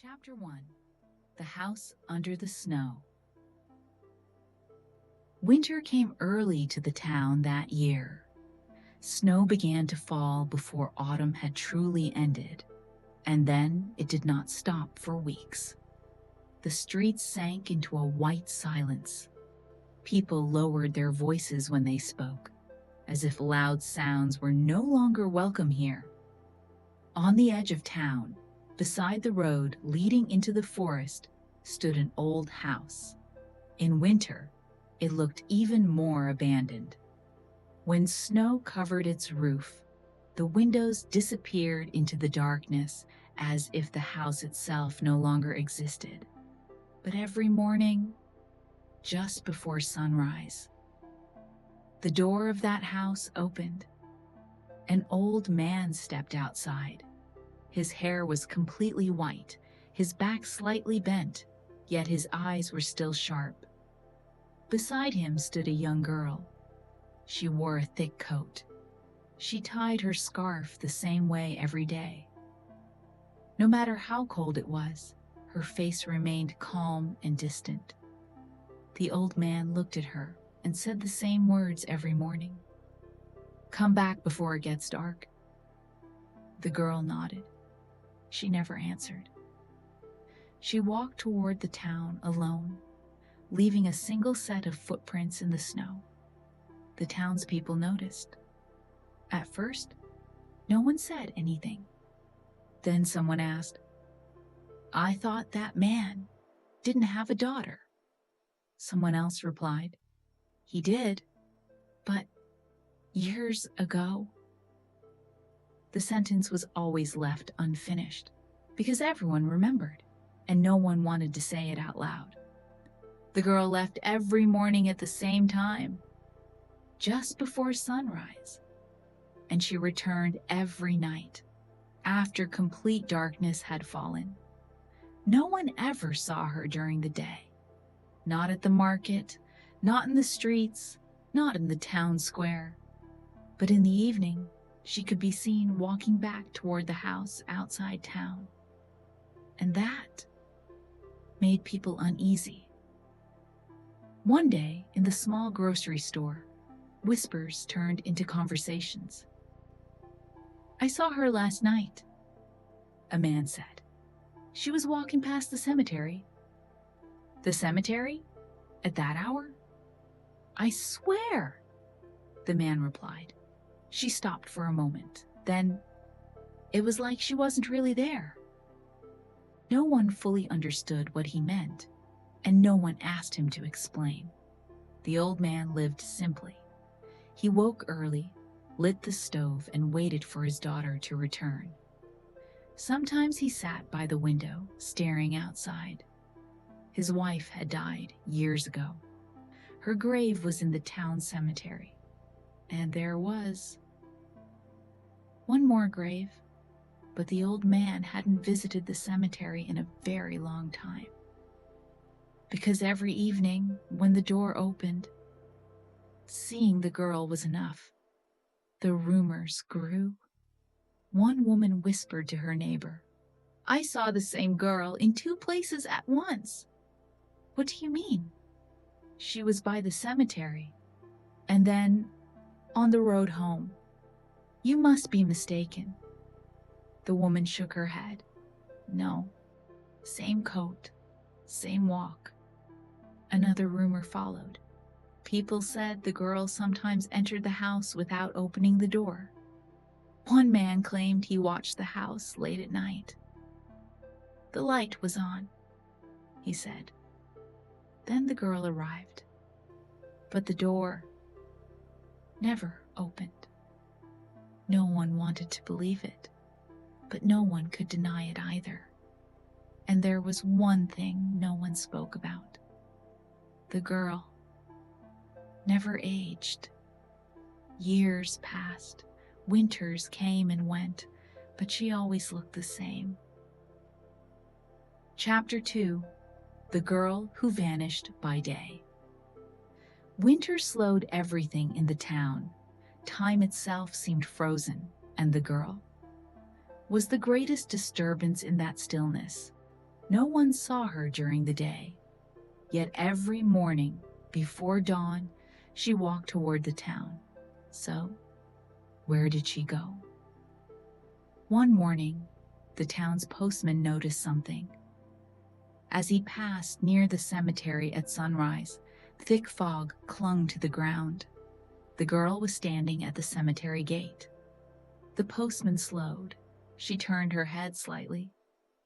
Chapter 1. The House Under the Snow. Winter came early to the town that year. Snow began to fall before autumn had truly ended, and then it did not stop for weeks. The streets sank into a white silence. People lowered their voices when they spoke, as if loud sounds were no longer welcome here. On the edge of town, beside the road leading into the forest, stood an old house. In winter, it looked even more abandoned. When snow covered its roof, the windows disappeared into the darkness as if the house itself no longer existed. But every morning, just before sunrise, the door of that house opened. An old man stepped outside. His hair was completely white, his back slightly bent, yet his eyes were still sharp. Beside him stood a young girl. She wore a thick coat. She tied her scarf the same way every day. No matter how cold it was, her face remained calm and distant. The old man looked at her and said the same words every morning. "Come back before it gets dark." The girl nodded. She never answered. She walked toward the town alone, leaving a single set of footprints in the snow. The townspeople noticed. At first, no one said anything. Then someone asked, "I thought that man didn't have a daughter." Someone else replied, "He did, but years ago." The sentence was always left unfinished because everyone remembered and no one wanted to say it out loud. The girl left every morning at the same time, just before sunrise, and she returned every night after complete darkness had fallen. No one ever saw her during the day. Not at the market, not in the streets, not in the town square. But in the evening, she could be seen walking back toward the house outside town. And that made people uneasy. One day, in the small grocery store, whispers turned into conversations. "I saw her last night," a man said. "She was walking past the cemetery." "The cemetery? At that hour?" "I swear," the man replied. She stopped for a moment. Then, it was like she wasn't really there. No one fully understood what he meant, and no one asked him to explain. The old man lived simply. He woke early, lit the stove, and waited for his daughter to return. Sometimes he sat by the window, staring outside. His wife had died years ago. Her grave was in the town cemetery. And there was one more grave, but the old man hadn't visited the cemetery in a very long time. Because every evening, when the door opened, seeing the girl was enough. The rumors grew. One woman whispered to her neighbor, "I saw the same girl in two places at once." "What do you mean?" "She was by the cemetery, and then on the road home." "You must be mistaken." The woman shook her head. "No, same coat, same walk." Another rumor followed. People said the girl sometimes entered the house without opening the door. One man claimed he watched the house late at night. "The light was on," he said. Then the girl arrived, but the door never opened. No one wanted to believe it, but no one could deny it either. And there was one thing no one spoke about. The girl never aged. Years passed, winters came and went, but she always looked the same. Chapter 2. The Girl Who Vanished by Day. Winter slowed everything in the town. Time itself seemed frozen, and the girl was the greatest disturbance in that stillness. No one saw her during the day, yet every morning before dawn, she walked toward the town. So, where did she go? One morning, the town's postman noticed something. As he passed near the cemetery at sunrise, thick fog clung to the ground. The girl was standing at the cemetery gate. The postman slowed. She turned her head slightly.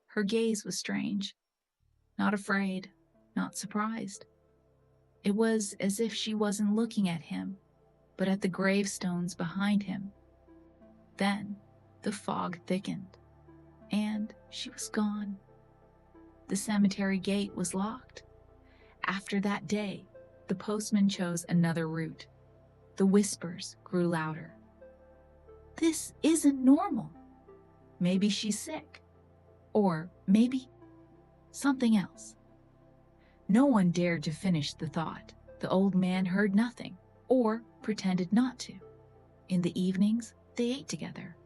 Her gaze was strange. Not afraid, not surprised. It was as if she wasn't looking at him, but at the gravestones behind him. Then the fog thickened, and she was gone. The cemetery gate was locked. After that day, the postman chose another route. The whispers grew louder. This isn't normal. Maybe she's sick. Or maybe something else. No one dared to finish the thought. The old man heard nothing, or pretended not to. In the evenings, they ate together.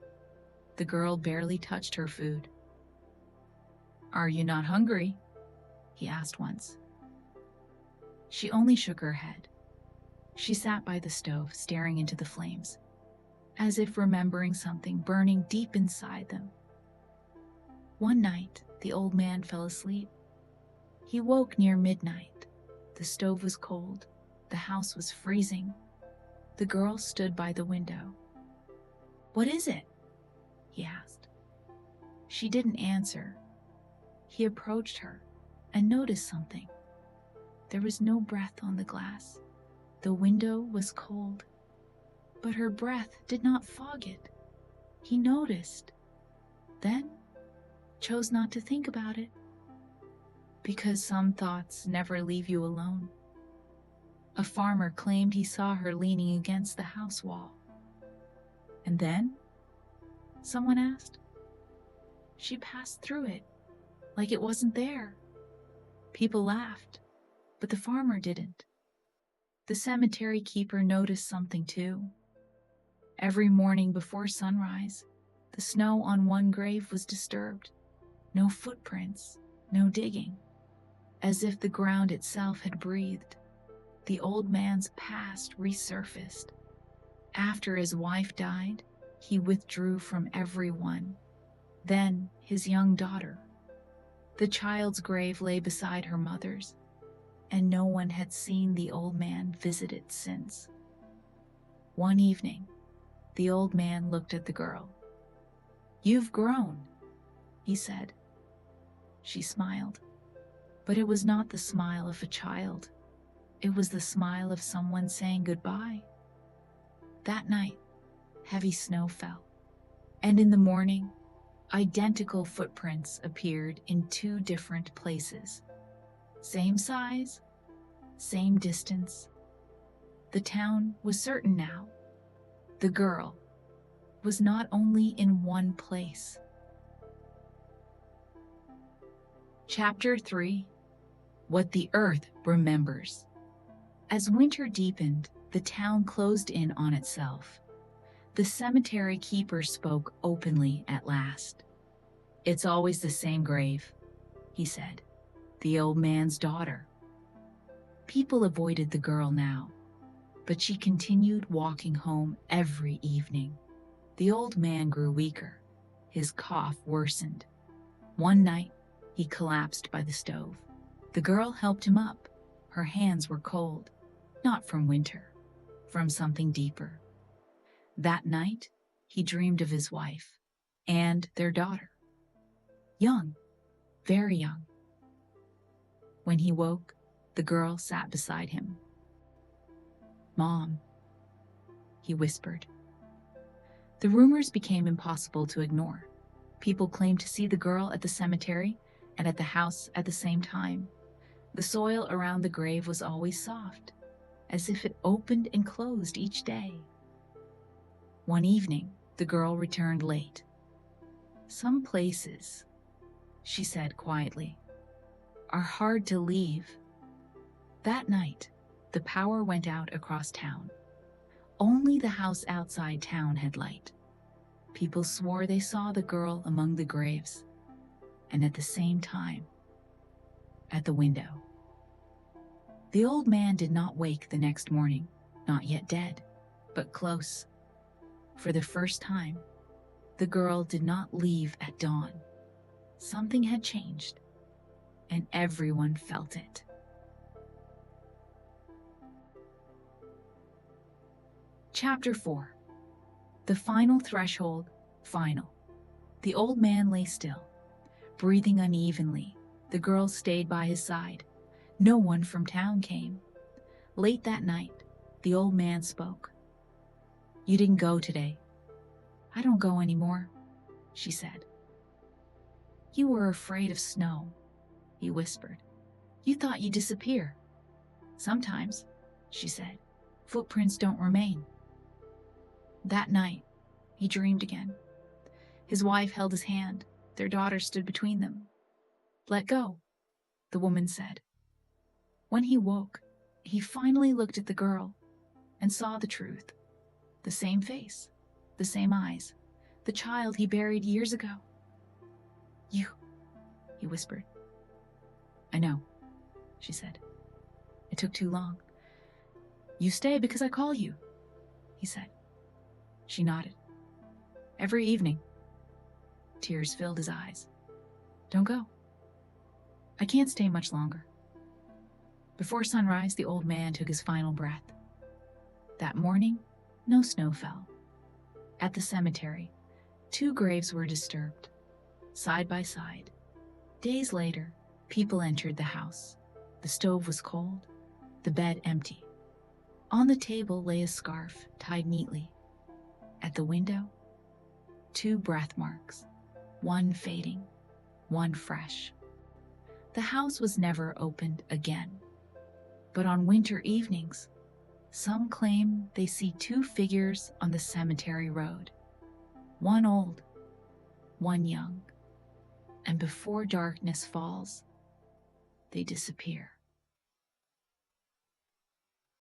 The girl barely touched her food. "Are you not hungry?" he asked once. She only shook her head. She sat by the stove, staring into the flames, as if remembering something burning deep inside them. One night, the old man fell asleep. He woke near midnight. The stove was cold. The house was freezing. The girl stood by the window. "What is it?" he asked. She didn't answer. He approached her and noticed something. There was no breath on the glass. The window was cold, but her breath did not fog it. He noticed, then chose not to think about it. Because some thoughts never leave you alone. A farmer claimed he saw her leaning against the house wall. And then, someone asked, she passed through it, like it wasn't there. People laughed, but the farmer didn't. The cemetery keeper noticed something too. Every morning before sunrise, the snow on one grave was disturbed. No footprints, no digging. As if the ground itself had breathed. The old man's past resurfaced. After his wife died, he withdrew from everyone. Then his young daughter. The child's grave lay beside her mother's, and no one had seen the old man visit it since. One evening, the old man looked at the girl. "You've grown," he said. She smiled. But it was not the smile of a child. It was the smile of someone saying goodbye. That night, heavy snow fell. And in the morning, identical footprints appeared in two different places. Same size, same distance. The town was certain now. The girl was not only in one place. Chapter 3. What the Earth Remembers. As winter deepened, the town closed in on itself. The cemetery keeper spoke openly at last. "It's always the same grave," he said. "The old man's daughter." People avoided the girl now, but she continued walking home every evening. The old man grew weaker. His cough worsened. One night, he collapsed by the stove. The girl helped him up. Her hands were cold, not from winter, from something deeper. That night, he dreamed of his wife and their daughter. Young, very young. When he woke, the girl sat beside him. "Mom," he whispered. The rumors became impossible to ignore. People claimed to see the girl at the cemetery and at the house at the same time. The soil around the grave was always soft, as if it opened and closed each day. One evening, the girl returned late. "Some places," she said quietly, "are hard to leave." That night, the power went out across town. Only the house outside town had light. People swore they saw the girl among the graves, and at the same time, at the window. The old man did not wake the next morning, not yet dead, but close. For the first time, the girl did not leave at dawn. Something had changed, and everyone felt it. Chapter 4. The final threshold, final. The old man lay still, breathing unevenly. The girl stayed by his side. No one from town came. Late that night, the old man spoke. "You didn't go today." "I don't go anymore," she said. "You were afraid of snow," he whispered. "You thought you'd disappear." "Sometimes," she said, "footprints don't remain." That night, he dreamed again. His wife held his hand. Their daughter stood between them. "Let go," the woman said. When he woke, he finally looked at the girl and saw the truth. The same face, the same eyes, the child he buried years ago. "You," he whispered. "I know," she said. "It took too long." "You stay because I call you," he said. She nodded. "Every evening." Tears filled his eyes. "Don't go." "I can't stay much longer." Before sunrise, the old man took his final breath. That morning, no snow fell. At the cemetery, 2 graves were disturbed, side by side. Days later, people entered the house. The stove was cold, the bed empty. On the table lay a scarf tied neatly. At the window, 2 breath marks, one fading, one fresh. The house was never opened again. But on winter evenings, some claim they see 2 figures on the cemetery road, one old, one young, and before darkness falls, they disappear.